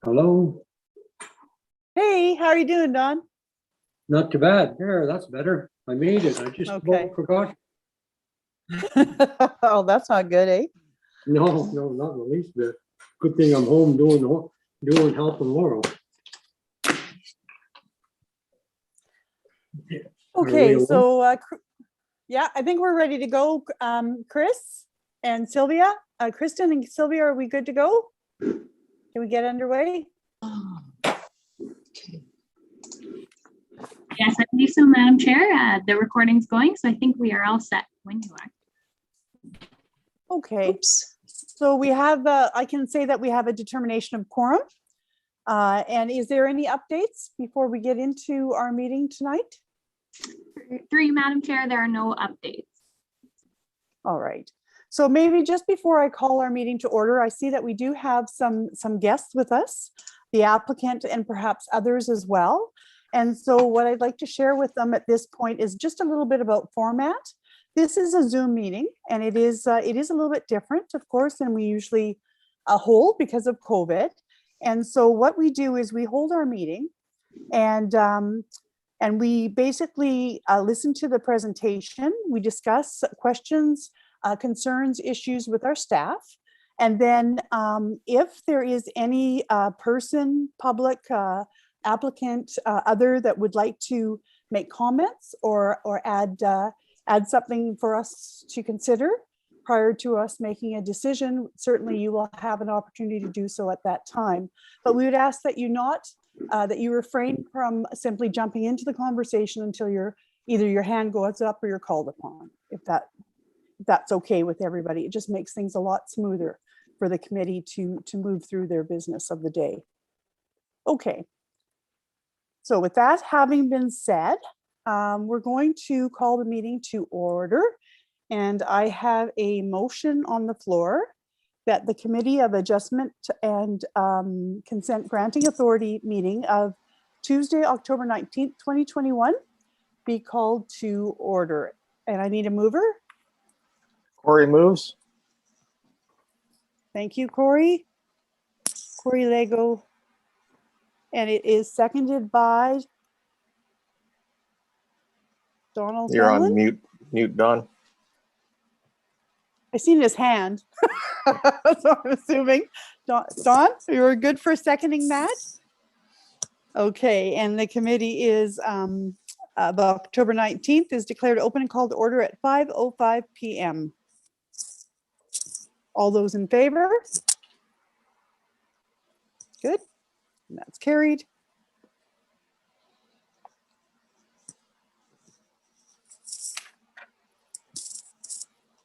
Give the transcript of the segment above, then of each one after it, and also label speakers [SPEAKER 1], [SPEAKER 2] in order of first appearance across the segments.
[SPEAKER 1] Hello?
[SPEAKER 2] Hey, how are you doing, Don?
[SPEAKER 1] Not too bad. There, that's better. I made it. I just
[SPEAKER 2] Okay.
[SPEAKER 1] about forgot.
[SPEAKER 2] Oh, that's not good, eh?
[SPEAKER 1] No, not in the least bit. Good thing I'm home doing helping Laurel.
[SPEAKER 2] Okay,
[SPEAKER 1] Are we
[SPEAKER 2] so yeah, I think we're ready to go. Chris and Sylvia, Kristen and Sylvia, are we good to go? Can we get underway?
[SPEAKER 3] Yes, I believe so, Madam Chair. The recording's going, so I think we are all set when you are.
[SPEAKER 2] Okay.
[SPEAKER 4] Oops.
[SPEAKER 2] So we have, I can say that we have a determination of quorum. And is there any updates before we get into our meeting tonight?
[SPEAKER 3] Through you, Madam Chair, there are no updates.
[SPEAKER 2] All right. So maybe just before I call our meeting to order, I see that we do have some guests with us, the applicant and perhaps others as well. And so what I'd like to share with them at this point is just a little bit about format. This is a Zoom meeting, and it is a little bit different, of course, than we usually hold because of COVID. And so what we do is we hold our meeting, and we basically listen to the presentation. We discuss questions, concerns, issues with our staff. And then if there is any person, public, applicant, other that would like to make comments or add something for us to consider prior to us making a decision, certainly you will have an opportunity to do so at that time. But we would ask that you refrain from simply jumping into the conversation until either your hand goes up or you're called upon, if that's okay with everybody. It just makes things a lot smoother for the committee to move through their business of the day. Okay. So with that having been said, we're going to call the meeting to order. And I have a motion on the floor that the Committee of Adjustment and Consent Granting Authority meeting of Tuesday, October 19th, 2021 be called to order. And I need a mover.
[SPEAKER 5] Corey moves.
[SPEAKER 2] Thank you, Corey. Corey Lego. And it is seconded by Donald.
[SPEAKER 5] You're
[SPEAKER 2] Helen.
[SPEAKER 5] on mute, Don.
[SPEAKER 2] I seen his hand. So I'm assuming. Don, you were good for seconding that? Okay, and the committee is of October 19th is declared open and called to order at 5:05 p.m. All those in favor? Good. And that's carried.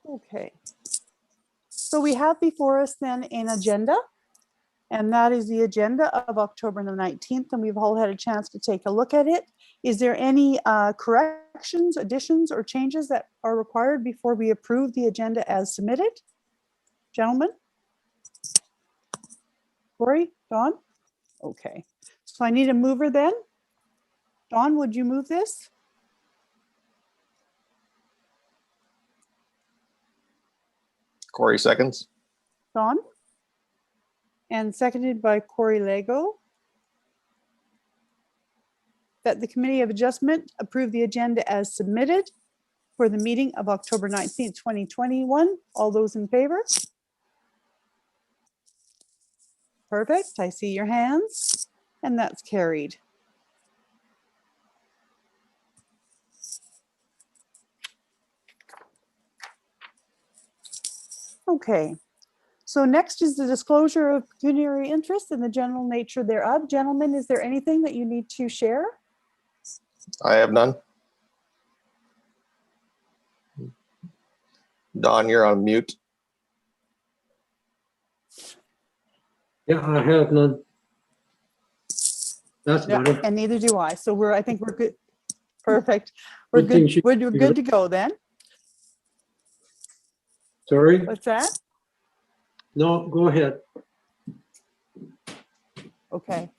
[SPEAKER 2] Okay. So we have before us then an agenda, and that is the agenda of October the 19th, and we've all had a chance to take a look at it. Is there any corrections, additions, or changes that are required before we approve the agenda as submitted? Gentlemen? Corey? Don? Okay. So I need a mover then. Don, would you move this?
[SPEAKER 5] Corey seconds.
[SPEAKER 2] Don? And seconded by Corey Lego. That the Committee of Adjustment approve the agenda as submitted for the meeting of October 19th, 2021. All those in favor? Perfect. I see your hands, and that's carried. Okay. So next is the disclosure of pecuniary interest and the general nature thereof. Gentlemen, is there anything that you need to share?
[SPEAKER 5] I have none. Don, you're on mute.
[SPEAKER 1] Yeah, I have none. That's
[SPEAKER 2] Yeah,
[SPEAKER 1] better.
[SPEAKER 2] and neither do I. So I think we're good. Perfect. We're
[SPEAKER 1] Good thing
[SPEAKER 2] good. We're good to go then.
[SPEAKER 1] Sorry?
[SPEAKER 2] What's that?
[SPEAKER 1] No, go ahead.
[SPEAKER 2] Okay.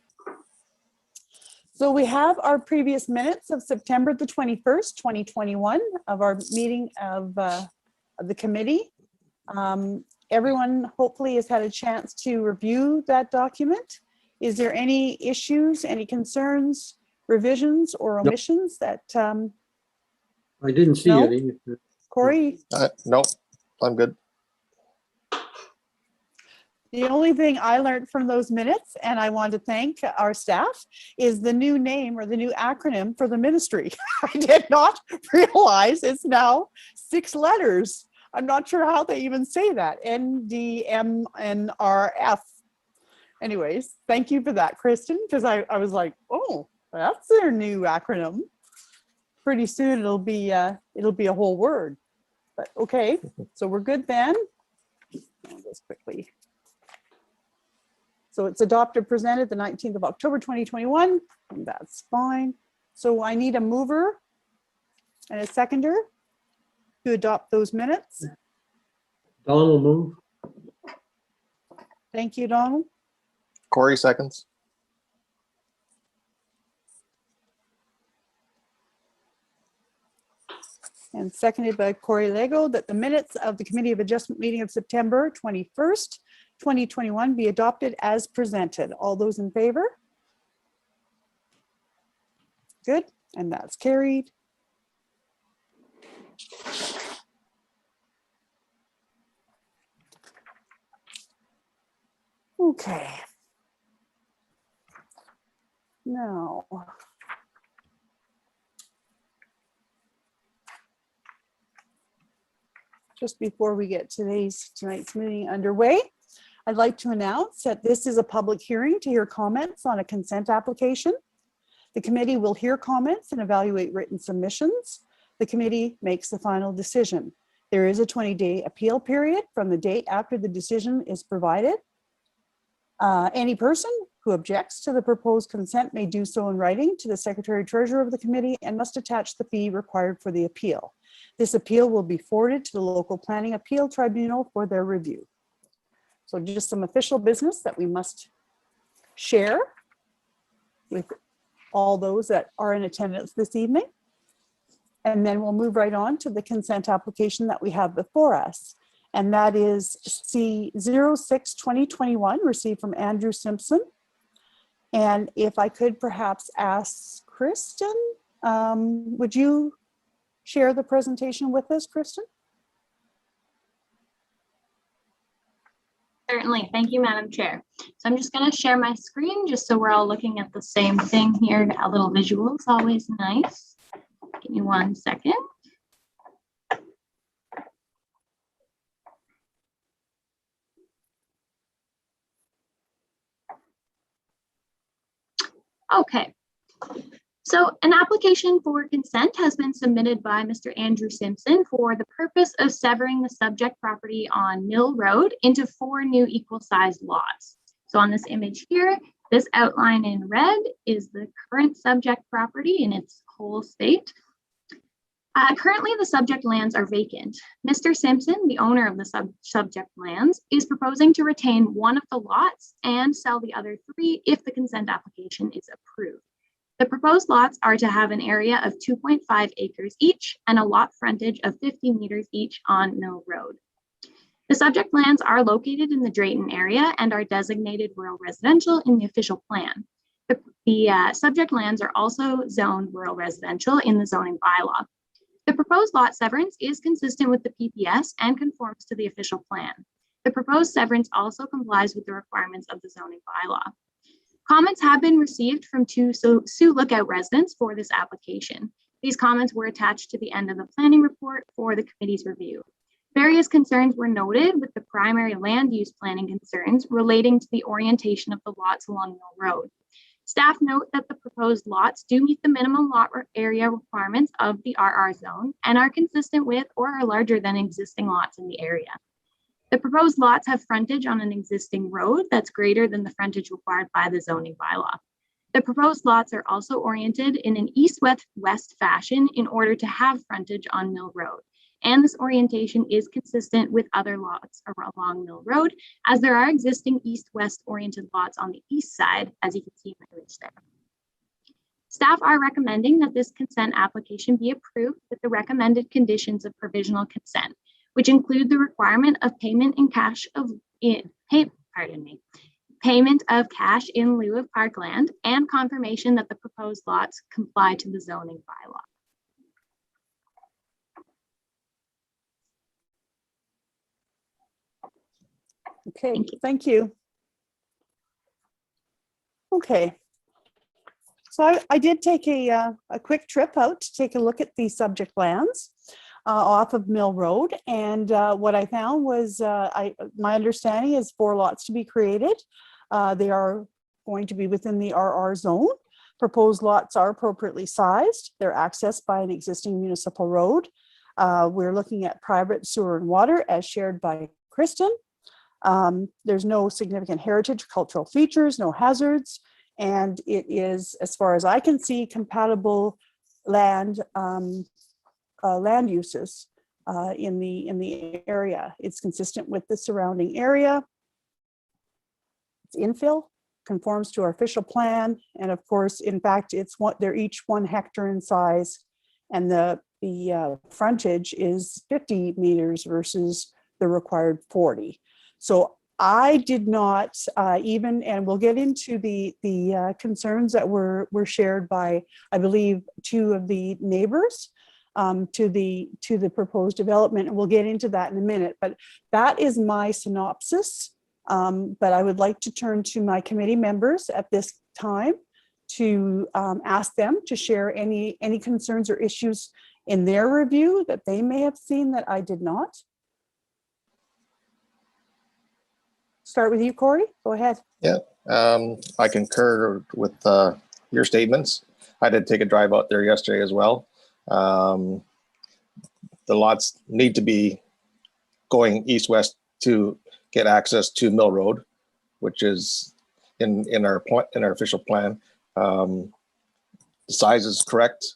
[SPEAKER 2] So we have our previous minutes of September the 21st, 2021 of our meeting of the committee. Everyone hopefully has had a chance to review that document. Is there any issues, any concerns, revisions or
[SPEAKER 1] Nope.
[SPEAKER 2] omissions that,
[SPEAKER 1] I didn't see
[SPEAKER 2] No?
[SPEAKER 1] any.
[SPEAKER 2] Corey?
[SPEAKER 5] Nope, I'm good.
[SPEAKER 2] The only thing I learned from those minutes, and I want to thank our staff, is the new name or the new acronym for the ministry. I did not realize it's now 6 letters. I'm not sure how they even say that. NDMNRF. Anyways, thank you for that, Kristen, because I was like, oh, that's their new acronym. Pretty soon it'll be a whole word. But okay, so we're good then. I'll just quickly. So it's adopted, presented the 19th of October, 2021. And that's fine. So I need a mover and a seconder to adopt those minutes.
[SPEAKER 1] Don will move.
[SPEAKER 2] Thank you, Donald.
[SPEAKER 5] Corey seconds.
[SPEAKER 2] And seconded by Corey Lego, that the minutes of the Committee of Adjustment meeting of September 21st, 2021 be adopted as presented. All those in favor? Good, and that's carried. Okay. Now. Just before we get tonight's meeting underway, I'd like to announce that this is a public hearing to hear comments on a consent application. The committee will hear comments and evaluate written submissions. The committee makes the final decision. There is a 20-day appeal period from the date after the decision is provided. Any person who objects to the proposed consent may do so in writing to the Secretary Treasurer of the committee and must attach the fee required for the appeal. This appeal will be forwarded to the local planning appeal tribunal for their review. So just some official business that we must share with all those that are in attendance this evening. And then we'll move right on to the consent application that we have before us. And that is C06-2021 received from Andrew Simpson. And if I could perhaps ask Kristen, would you share the presentation with us, Kristen?
[SPEAKER 3] Certainly. Thank you, Madam Chair. So I'm just going to share my screen just so we're all looking at the same thing here. A little visual is always nice. Give me 1 second. Okay. So an application for consent has been submitted by Mr. Andrew Simpson for the purpose of severing the subject property on Mill Road into 4 new equal-sized lots. So on this image here, this outline in red is the current subject property in its whole state. Currently, the subject lands are vacant. Mr. Simpson, the owner of the subject lands, is proposing to retain 1 of the lots and sell the other 3 if the consent application is approved. The proposed lots are to have an area of 2.5 acres each and a lot frontage of 50 meters each on Mill Road. The subject lands are located in the Drayton area and are designated rural residential in the official plan. The subject lands are also zoned rural residential in the zoning bylaw. The proposed lot severance is consistent with the PPS and conforms to the official plan. The proposed severance also complies with the requirements of the zoning bylaw. Comments have been received from 2 Sioux Lookout residents for this application. These comments were attached to the end of the planning report for the committee's review. Various concerns were noted with the primary land use planning concerns relating to the orientation of the lots along Mill Road. Staff note that the proposed lots do meet the minimum lot area requirements of the RR zone and are consistent with or are larger than existing lots in the area. The proposed lots have frontage on an existing road that's greater than the frontage required by the zoning bylaw. The proposed lots are also oriented in an east-west fashion in order to have frontage on Mill Road. And this orientation is consistent with other lots along Mill Road, as there are existing east-west oriented lots on the east side, as you can see in the image there. Staff are recommending that this consent application be approved with the recommended conditions of provisional consent, which include the requirement of payment in cash payment of cash in lieu of parkland, and confirmation that the proposed lots comply to the zoning bylaw.
[SPEAKER 2] Okay,
[SPEAKER 3] Thank you.
[SPEAKER 2] thank you. Okay. So I did take a quick trip out to take a look at the subject lands off of Mill Road. And what I found was, my understanding is 4 lots to be created. They are going to be within the RR zone. Proposed lots are appropriately sized. They're accessed by an existing municipal road. We're looking at private sewer and water as shared by Kristen. There's no significant heritage, cultural features, no hazards, and it is, as far as I can see, compatible land uses in the area. It's consistent with the surrounding area. It's infill, conforms to our official plan, and of course, in fact, they're each 1 hectare in size, and the frontage is 50 meters versus the required 40. So I did not and we'll get into the concerns that were shared by, I believe, 2 of the neighbors to the proposed development, and we'll get into that in a minute. But that is my synopsis. But I would like to turn to my committee members at this time to ask them to share any concerns or issues in their review that they may have seen that I did not. Start with you, Corey. Go ahead.
[SPEAKER 5] Yeah, I concur with your statements. I did take a drive out there yesterday as well. The lots need to be going east-west to get access to Mill Road, which is in our official plan. The size is correct.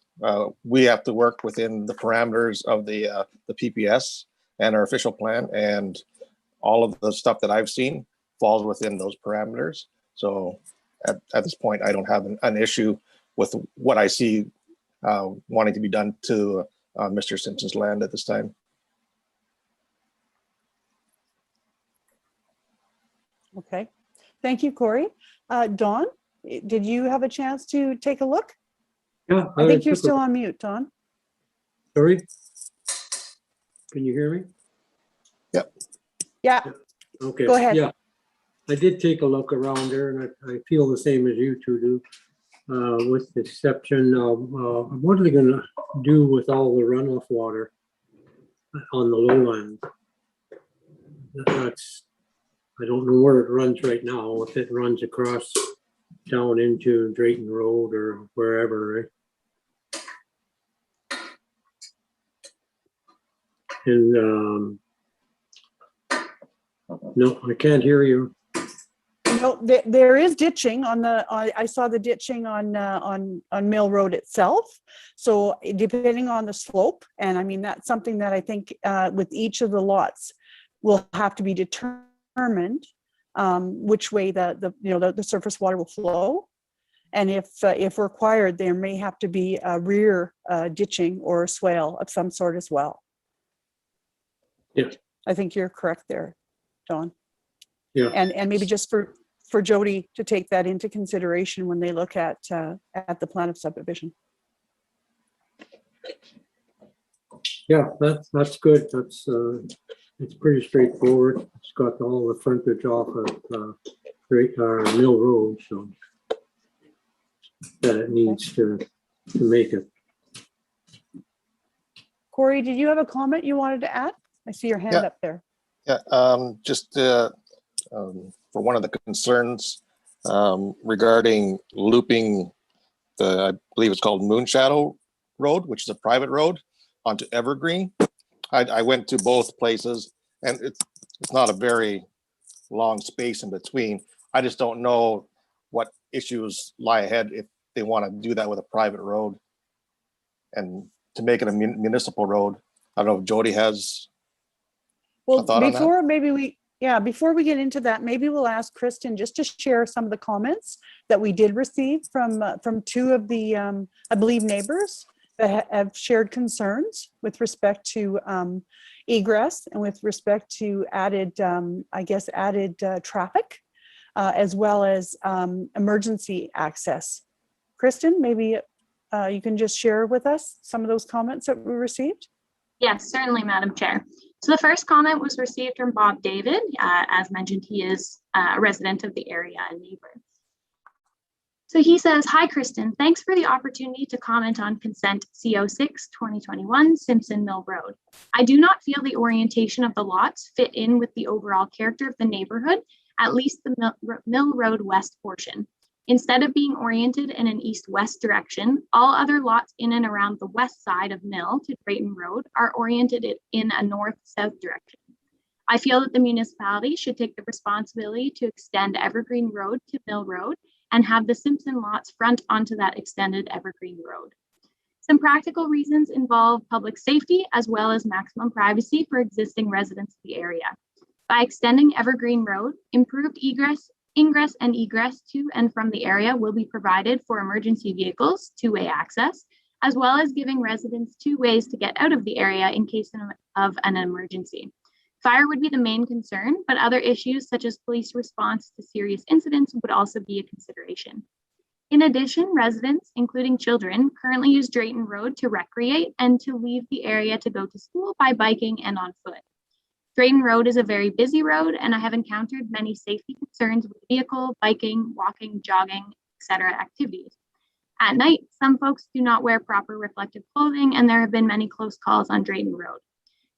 [SPEAKER 5] We have to work within the parameters of the PPS and our official plan, and all of the stuff that I've seen falls within those parameters. So at this point, I don't have an issue with what I see wanting to be done to Mr. Simpson's land at this time.
[SPEAKER 2] Okay, thank you, Corey. Dawn, did you have a chance to take a look?
[SPEAKER 1] Yeah.
[SPEAKER 2] I think you're still on mute, Dawn.
[SPEAKER 1] Sorry? Can you hear me?
[SPEAKER 2] Yeah,
[SPEAKER 1] Okay.
[SPEAKER 2] Go ahead.
[SPEAKER 1] Yeah. I did take a look around there, and I feel the same as you 2 do, with the exception of what are they gonna do with all the runoff water on the lowlands? I don't know where it runs right now, if it runs across down into Drayton Road or wherever, right? And no, I can't hear you.
[SPEAKER 2] no, there is ditching on I saw the ditching on Mill Road itself. So depending on the slope, and I mean, that's something that I think with each of the lots will have to be determined which way the surface water will flow. And if required, there may have to be a rear ditching or a swale of some sort as well.
[SPEAKER 1] Yeah.
[SPEAKER 2] I think you're correct there, Dawn.
[SPEAKER 1] Yeah.
[SPEAKER 2] And maybe just for Jody to take that into consideration when they look at the plan of subdivision.
[SPEAKER 1] Yeah, that's good. It's pretty straightforward. It's got all the frontage off of Mill Road, so that it needs to make it.
[SPEAKER 2] Corey, did you have a comment you wanted to add? I see your hand
[SPEAKER 5] Yeah.
[SPEAKER 2] up there.
[SPEAKER 5] Yeah, just for one of the concerns regarding looping I believe it's called Moonshadow Road, which is a private road, onto Evergreen. I went to both places, and it's not a very long space in between. I just don't know what issues lie ahead if they want to do that with a private road and to make it a municipal road. I don't know if Jody has
[SPEAKER 2] Well,
[SPEAKER 5] a thought on that.
[SPEAKER 2] Before we get into that, maybe we'll ask Kristen just to share some of the comments that we did receive from 2 of the, I believe, neighbors that have shared concerns with respect to egress and with respect to added traffic as well as emergency access. Kristen, maybe you can just share with us some of those comments that we received?
[SPEAKER 3] Yes, certainly, Madam Chair. So the first comment was received from Bob David. As mentioned, he is a resident of the area and neighbor. So he says, hi, Kristen. Thanks for the opportunity to comment on consent CO6-2021 Simpson Mill Road. I do not feel the orientation of the lots fit in with the overall character of the neighborhood, at least the Mill Road West portion. Instead of being oriented in an east-west direction, all other lots in and around the west side of Mill to Drayton Road are oriented in a north-south direction. I feel that the municipality should take the responsibility to extend Evergreen Road to Mill Road and have the Simpson lots front onto that extended Evergreen Road. Some practical reasons involve public safety as well as maximum privacy for existing residents of the area. By extending Evergreen Road, improved ingress and egress to and from the area will be provided for emergency vehicles, two-way access, as well as giving residents 2 ways to get out of the area in case of an emergency. Fire would be the main concern, but other issues such as police response to serious incidents would also be a consideration. In addition, residents, including children, currently use Drayton Road to recreate and to leave the area to go to school by biking and on foot. Drayton Road is a very busy road, and I have encountered many safety concerns with vehicle, biking, walking, jogging, etc. activities. At night, some folks do not wear proper reflective clothing, and there have been many close calls on Drayton Road.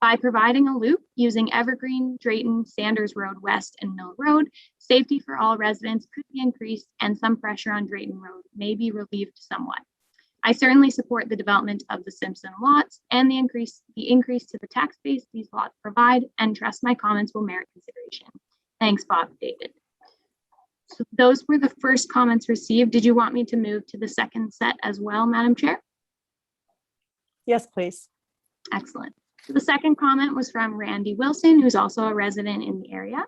[SPEAKER 3] By providing a loop using Evergreen, Drayton, Sanders Road West, and Mill Road, safety for all residents could be increased and some pressure on Drayton Road may be relieved somewhat. I certainly support the development of the Simpson lots and the increase to the tax base these lots provide, and trust my comments will merit consideration. Thanks, Bob David. So those were the first comments received. Did you want me to move to the second set as well, Madam Chair?
[SPEAKER 2] Yes, please.
[SPEAKER 3] Excellent. So the second comment was from Randy Wilson, who's also a resident in the area.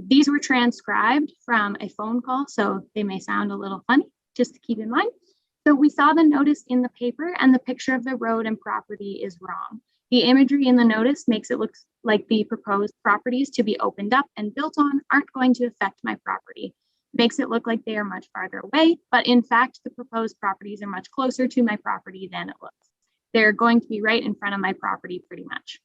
[SPEAKER 3] These were transcribed from a phone call, so they may sound a little funny, just to keep in mind. So we saw the notice in the paper and the picture of the road and property is wrong. The imagery in the notice makes it look like the proposed properties to be opened up and built on aren't going to affect my property. Makes it look like they are much farther away, but in fact, the proposed properties are much closer to my property than it looks. They're going to be right in front of my property pretty much.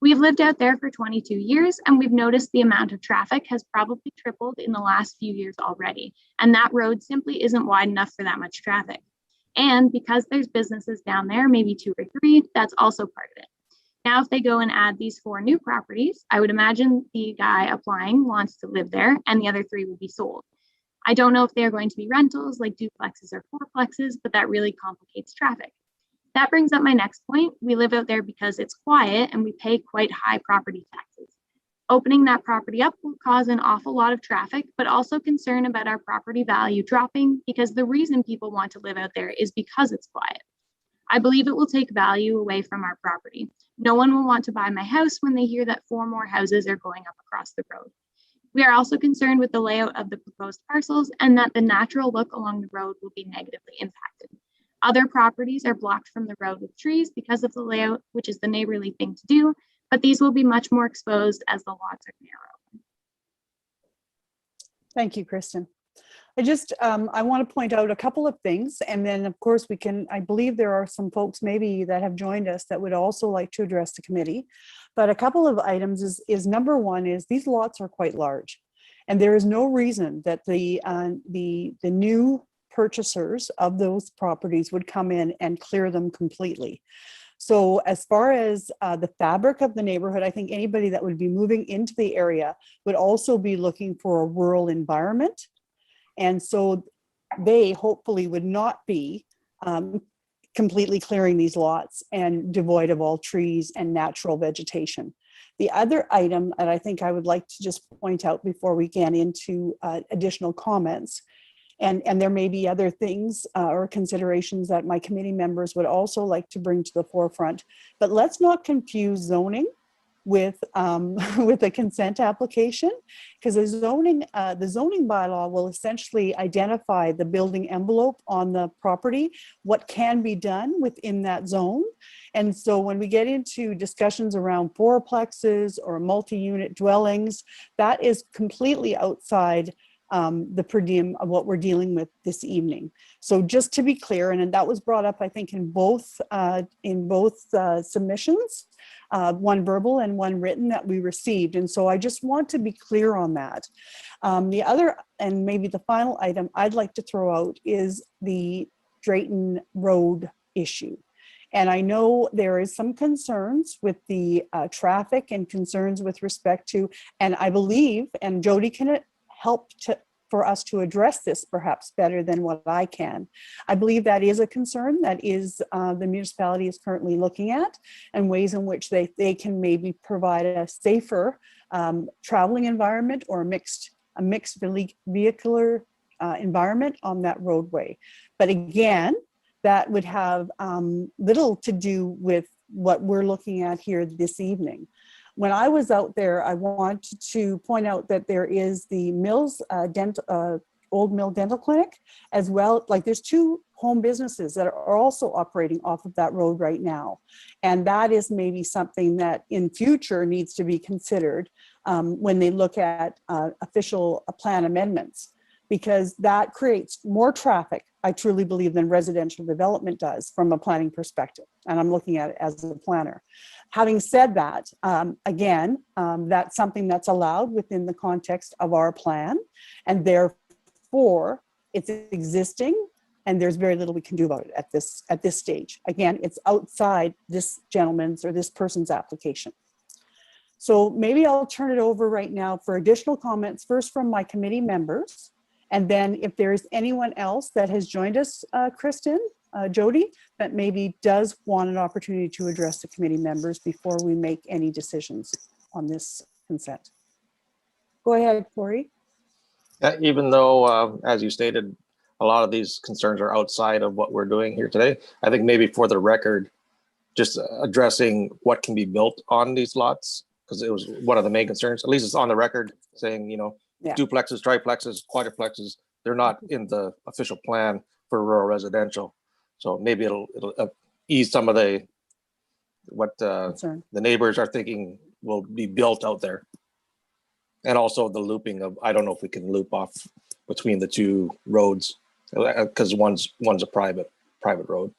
[SPEAKER 3] We've lived out there for 22 years and we've noticed the amount of traffic has probably tripled in the last few years already. And that road simply isn't wide enough for that much traffic. And because there's businesses down there, maybe 2 or 3, that's also part of it. Now, if they go and add these 4 new properties, I would imagine the guy applying wants to live there and the other 3 will be sold. I don't know if they're going to be rentals like duplexes or fourplexes, but that really complicates traffic. That brings up my next point. We live out there because it's quiet and we pay quite high property taxes. Opening that property up will cause an awful lot of traffic, but also concern about our property value dropping because the reason people want to live out there is because it's quiet. I believe it will take value away from our property. No one will want to buy my house when they hear that 4 more houses are going up across the road. We are also concerned with the layout of the proposed parcels and that the natural look along the road will be negatively impacted. Other properties are blocked from the road with trees because of the layout, which is the neighborly thing to do, but these will be much more exposed as the lots are narrow.
[SPEAKER 2] Thank you, Kristen. I want to point out a couple of things, and then of course I believe there are some folks maybe that have joined us that would also like to address the committee. But a couple of items is number one is these lots are quite large, and there is no reason that the new purchasers of those properties would come in and clear them completely. So as far as the fabric of the neighborhood, I think anybody that would be moving into the area would also be looking for a rural environment. And so they hopefully would not be completely clearing these lots and devoid of all trees and natural vegetation. The other item that I think I would like to just point out before we get into additional comments, and there may be other things or considerations that my committee members would also like to bring to the forefront, but let's not confuse zoning with a consent application, because the zoning bylaw will essentially identify the building envelope on the property, what can be done within that zone. And so when we get into discussions around fourplexes or multi-unit dwellings, that is completely outside the per diem of what we're dealing with this evening. So just to be clear, and that was brought up, I think, in both submissions, one verbal and one written that we received. And so I just want to be clear on that. The other, and maybe the final item I'd like to throw out is the Drayton Road issue. And I know there is some concerns with the traffic and concerns with respect to, and I believe, and Jody can help for us to address this perhaps better than what I can. I believe that is a concern that is the municipality is currently looking at, and ways in which they can maybe provide a safer traveling environment or a mixed vehicular environment on that roadway. But again, that would have little to do with what we're looking at here this evening. When I was out there, I wanted to point out that there is the Mills Old Mill Dental Clinic, as well. Like, there's 2 home businesses that are also operating off of that road right now. And that is maybe something that in future needs to be considered when they look at official plan amendments, because that creates more traffic, I truly believe, than residential development does from a planning perspective. And I'm looking at it as a planner. Having said that, again, that's something that's allowed within the context of our plan, and therefore it's existing, and there's very little we can do about it at this stage. Again, it's outside this gentleman's or this person's application. So maybe I'll turn it over right now for additional comments, first from my committee members. And then if there's anyone else that has joined us, Kristen, Jody, that maybe does want an opportunity to address the committee members before we make any decisions on this consent. Go ahead, Corey.
[SPEAKER 5] Even though, as you stated, a lot of these concerns are outside of what we're doing here today, I think maybe for the record, just addressing what can be built on these lots, because it was one of the main concerns. At least it's on the record saying,
[SPEAKER 2] Yeah.
[SPEAKER 5] duplexes, triplexes, quadruplexes, they're not in the official plan for rural residential. So maybe it'll ease some of what the neighbors are thinking will be built out there. And also the looping of, I don't know if we can loop off between the 2 roads, because one's a private road.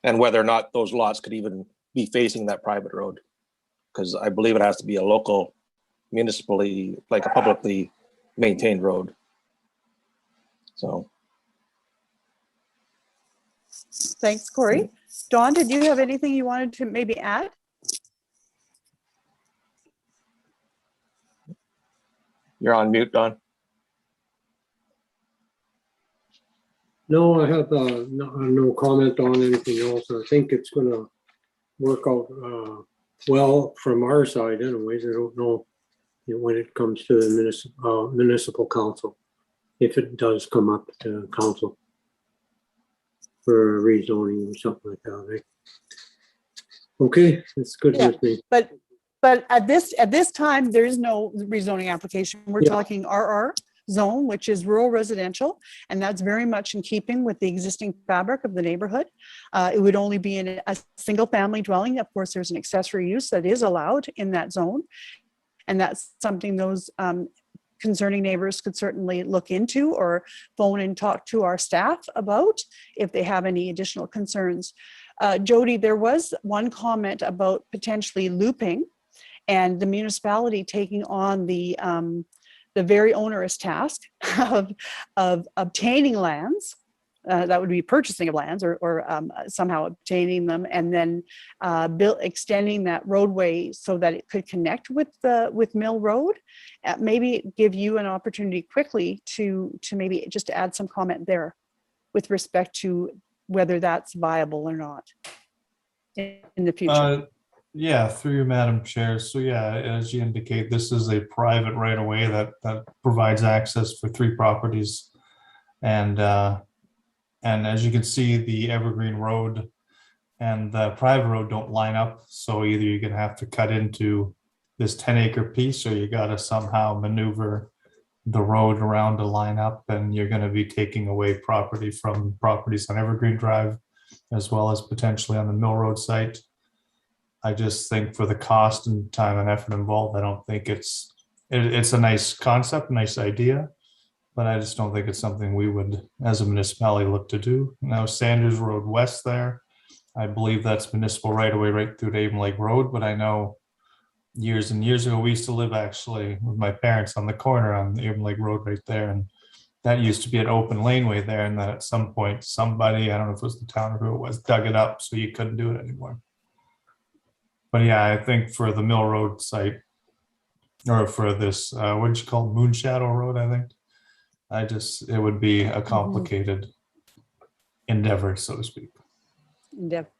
[SPEAKER 5] And whether or not those lots could even be facing that private road, because I believe it has to be a local, municipally, like a publicly maintained road. So.
[SPEAKER 2] Thanks, Corey. Dawn, did you have anything you wanted to maybe add?
[SPEAKER 5] You're on mute, Dawn.
[SPEAKER 1] No, I have no comment on anything else. I think it's going to work out well from our side anyways. I don't know when it comes to the municipal council, if it does come up to council for rezoning or something like that. Right? Okay, that's good with me.
[SPEAKER 2] But at this time, there is no rezoning application. We're talking RR zone, which is rural residential, and that's very much in keeping with the existing fabric of the neighborhood. It would only be in a single family dwelling. Of course, there's an accessory use that is allowed in that zone, and that's something those concerning neighbors could certainly look into or phone and talk to our staff about if they have any additional concerns. Jody, there was one comment about potentially looping and the municipality taking on the very onerous task of obtaining lands. That would be purchasing of lands or somehow obtaining them, and then extending that roadway so that it could connect with Mill Road. Maybe give you an opportunity quickly to maybe just add some comment there with respect to whether that's viable or not in the future.
[SPEAKER 4] Yeah, through you, Madam Chair. So yeah, as you indicate, this is a private right of way that provides access for 3 properties. And as you can see, the Evergreen Road and the private road don't line up. So either you're gonna have to cut into this 10-acre piece, or you gotta somehow maneuver the road around to line up, and you're gonna be taking away property from properties on Evergreen Drive, as well as potentially on the Mill Road site. I just think for the cost and time and effort involved, I don't think it's it's a nice concept, nice idea, but I just don't think it's something we would, as a municipality, look to do. Now Sanders Road West there, I believe that's municipal right away right through to Avon Lake Road, but I know years and years ago, we used to live actually with my parents on the corner on Avon Lake Road right there. And that used to be an open laneway there. And then at some point, somebody, I don't know if it was the town or who it was, dug it up so you couldn't do it anymore. But yeah, I think for the Mill Road site, or for this, what did you call it? Moonshadow Road, I think. It would be a complicated endeavor, so to speak.
[SPEAKER 2] Yep.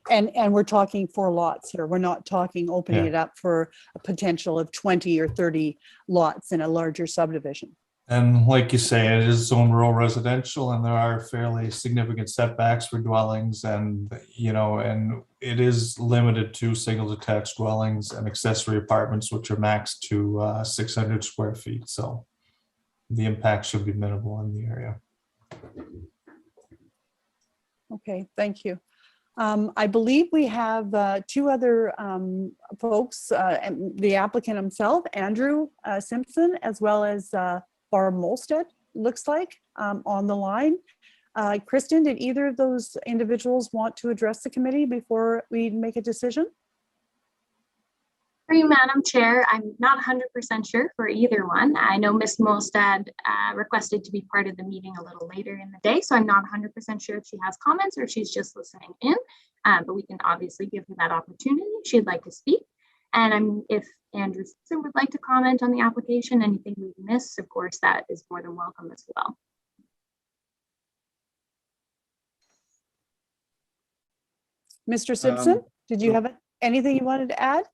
[SPEAKER 2] And we're talking 4 lots here. We're not talking opening
[SPEAKER 4] Yeah.
[SPEAKER 2] it up for a potential of 20 or 30 lots in a larger subdivision.
[SPEAKER 4] And like you say, it is zone rural residential, and there are fairly significant setbacks for dwellings, and and it is limited to single detached dwellings and accessory apartments, which are maxed to 600 square feet. So the impact should be minimal in the area.
[SPEAKER 2] Okay, thank you. I believe we have 2 other folks, and the applicant himself, Andrew Simpson, as well as Barb Molstead, looks like, on the line. Kristen, did either of those individuals want to address the committee before we make a decision?
[SPEAKER 3] For you, Madam Chair, I'm not 100% sure for either one. I know Ms. Molstad requested to be part of the meeting a little later in the day, so I'm not 100% sure if she has comments or if she's just listening in, but we can obviously give her that opportunity if she'd like to speak. And if Andrew Simpson would like to comment on the application, anything we've missed, of course, that is more than welcome as well.
[SPEAKER 2] Mr. Simpson, did you have anything you wanted to add?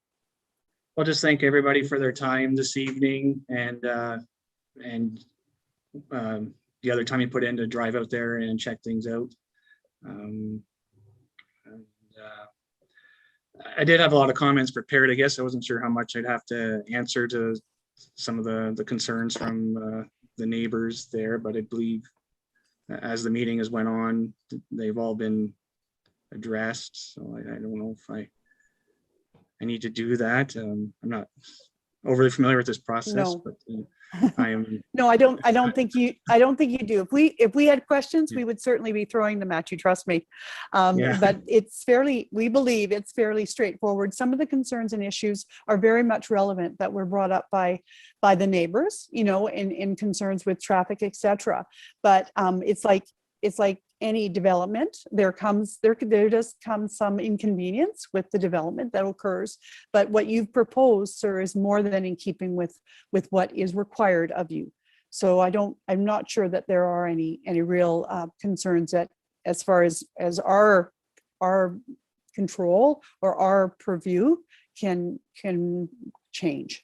[SPEAKER 6] I'll just thank everybody for their time this evening and the other time you put in to drive out there and check things out. I did have a lot of comments prepared. I guess I wasn't sure how much I'd have to answer to some of the concerns from the neighbors there, but I believe as the meeting has went on, they've all been addressed. So I don't know if I need to do that. I'm not overly familiar with this process,
[SPEAKER 2] No.
[SPEAKER 6] but I am.
[SPEAKER 2] No, I don't think you do. If we had questions, we would certainly be throwing them at you, trust me.
[SPEAKER 6] Yeah.
[SPEAKER 2] But we believe it's fairly straightforward. Some of the concerns and issues are very much relevant that were brought up by the neighbors, in concerns with traffic, etc. But it's like any development, there does come some inconvenience with the development that occurs. But what you've proposed, sir, is more than in keeping with what is required of you. So I'm not sure that there are any real concerns that, as far as our control or our purview can change.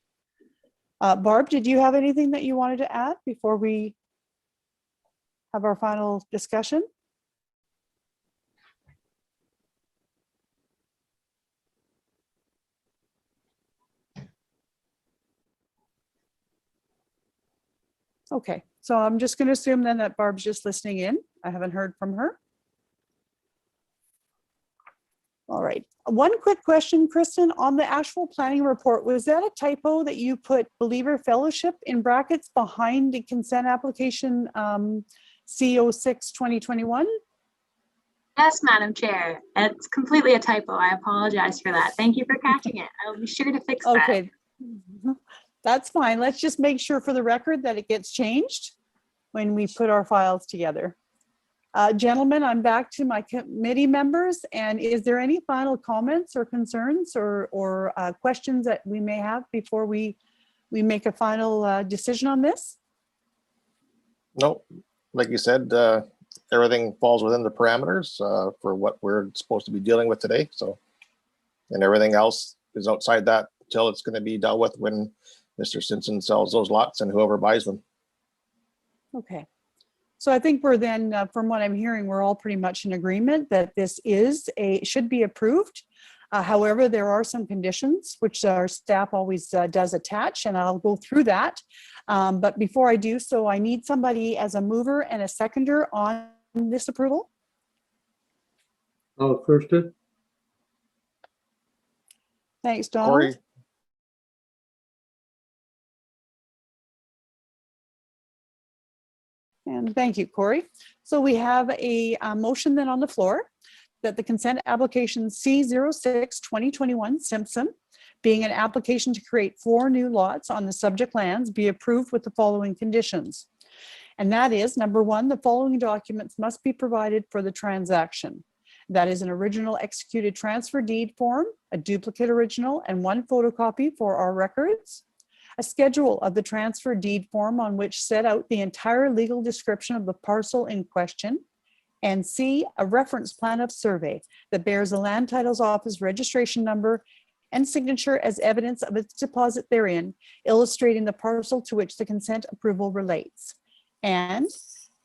[SPEAKER 2] Barb, did you have anything that you wanted to add before we have our final discussion? Okay, so I'm just going to assume then that Barb's just listening in. I haven't heard from her. All right, one quick question, Kristen, on the actual planning report, was that a typo that you put Believer Fellowship in brackets behind the consent application CO6 2021?
[SPEAKER 3] Yes, Madam Chair, it's completely a typo. I apologize for that. Thank you for catching it. I'll be sure to fix that.
[SPEAKER 2] Okay, that's fine. Let's just make sure for the record that it gets changed when we put our files together. Gentlemen, I'm back to my committee members, and is there any final comments or concerns or questions that we may have before we make a final decision on this?
[SPEAKER 5] No, like you said, everything falls within the parameters for what we're supposed to be dealing with today. So, and everything else is outside that until it's going to be dealt with when Mr. Simpson sells those lots and whoever buys them.
[SPEAKER 2] Okay. So I think we're then, from what I'm hearing, we're all pretty much in agreement that this should be approved. However, there are some conditions which our staff always does attach, and I'll go through that. But before I do so, I need somebody as a mover and a seconder on this approval.
[SPEAKER 1] I'll first it.
[SPEAKER 2] Thanks, Donald.
[SPEAKER 5] Corey,
[SPEAKER 2] And thank you, Corey. So we have a motion then on the floor that the consent application C06-2021 Simpson, being an application to create 4 new lots on the subject lands, be approved with the following conditions. And that is, number 1, the following documents must be provided for the transaction. That is an original executed transfer deed form, a duplicate original, and 1 photocopy for our records. A schedule of the transfer deed form on which set out the entire legal description of the parcel in question. And C, a reference plan of survey that bears the land titles office registration number and signature as evidence of its deposit therein, illustrating the parcel to which the consent approval relates. And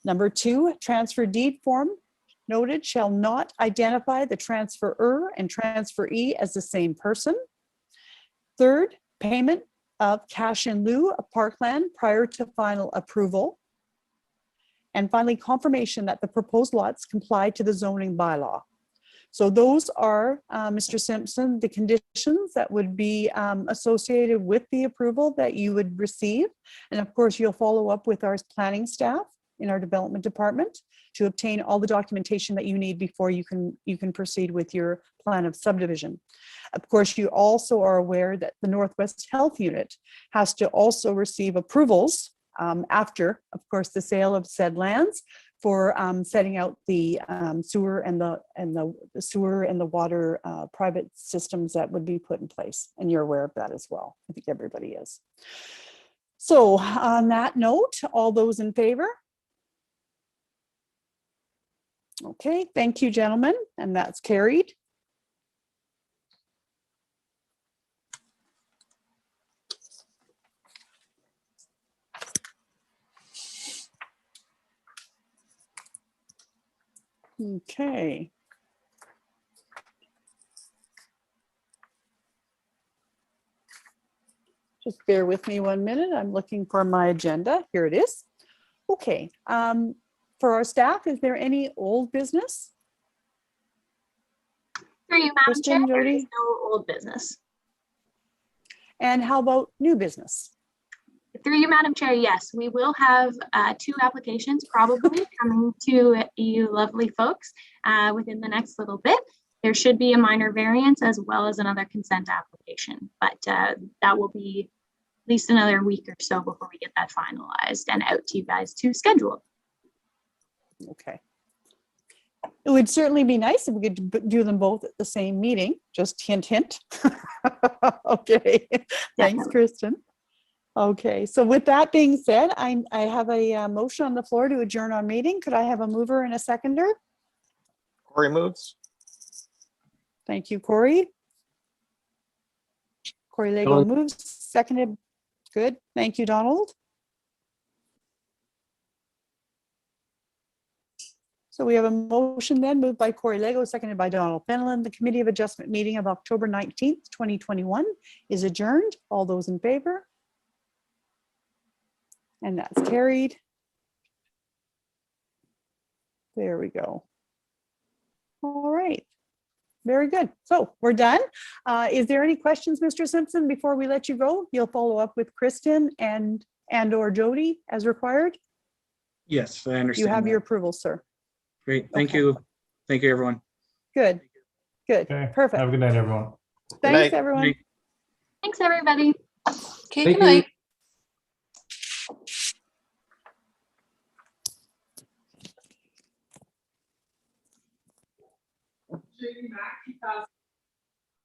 [SPEAKER 2] number 2, transfer deed form noted shall not identify the transferor and transferee as the same person. 3rd, payment of cash in lieu of parkland prior to final approval. And finally, confirmation that the proposed lots comply to the zoning bylaw. So those are, Mr. Simpson, the conditions that would be associated with the approval that you would receive. And of course, you'll follow up with our planning staff in our development department to obtain all the documentation that you need before you can proceed with your plan of subdivision. Of course, you also are aware that the Northwest Health Unit has to also receive approvals after, of course, the sale of said lands for setting out the sewer and the water private systems that would be put in place. And you're aware of that as well. I think everybody is. So on that note, all those in favor? Okay, thank you, gentlemen, and that's carried. Okay. Just bear with me 1 minute. I'm looking for my agenda. Here it is. Okay. For our staff, is there any old business?
[SPEAKER 3] Through you, Madam Chair,
[SPEAKER 2] Kristen,
[SPEAKER 3] there
[SPEAKER 2] Jody?
[SPEAKER 3] is no old business.
[SPEAKER 2] And how about new business?
[SPEAKER 3] Through you, Madam Chair, yes, we will have 2 applications probably coming to you lovely folks within the next little bit. There should be a minor variance as well as another consent application, but that will be at least another week or so before we get that finalized and out to you guys to schedule.
[SPEAKER 2] Okay. It would certainly be nice if we could do them both at the same meeting, just hint, hint. Okay, thanks, Kristen. Okay, so with that being said, I have a motion on the floor to adjourn our meeting. Could I have a mover and a seconder?
[SPEAKER 5] Corey moves.
[SPEAKER 2] Thank you, Corey. Corey Lego moves, seconded. Good, thank you, Donald. So we have a motion then moved by Corey Lego, seconded by Donald Fenelon. The Committee of Adjustment meeting of October 19th, 2021 is adjourned. All those in favor? And that's carried. There we go. All right. Very good. So we're done. Is there any questions, Mr. Simpson, before we let you go? You'll follow up with Kristen and or Jody as required.
[SPEAKER 6] Yes, I understand.
[SPEAKER 2] You have
[SPEAKER 6] that.
[SPEAKER 2] your approval, sir.
[SPEAKER 6] Great. Thank
[SPEAKER 2] Okay.
[SPEAKER 6] you. Thank you, everyone.
[SPEAKER 2] Good. Good.
[SPEAKER 4] Okay.
[SPEAKER 2] Perfect.
[SPEAKER 4] Have a good night, everyone.
[SPEAKER 2] Thanks,
[SPEAKER 5] night.
[SPEAKER 2] everyone.
[SPEAKER 3] Thanks, everybody.
[SPEAKER 7] Okay,
[SPEAKER 1] Thank
[SPEAKER 7] good night.
[SPEAKER 1] you.